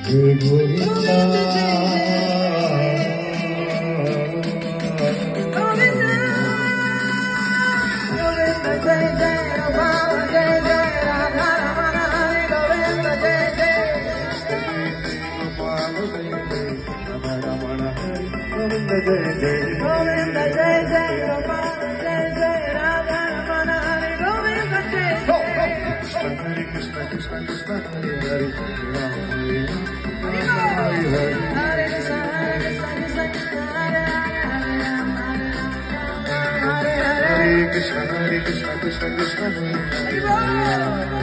Jai Govinda Govinda jai jai Gopal jai jai Radha Ramana Hare Govinda jai jai Hare Krishna Krishna Krishna Hare Hare Hare Krishna Krishna Krishna Hare Hare Hare Hare Hare Krishna Krishna Krishna Hare Hare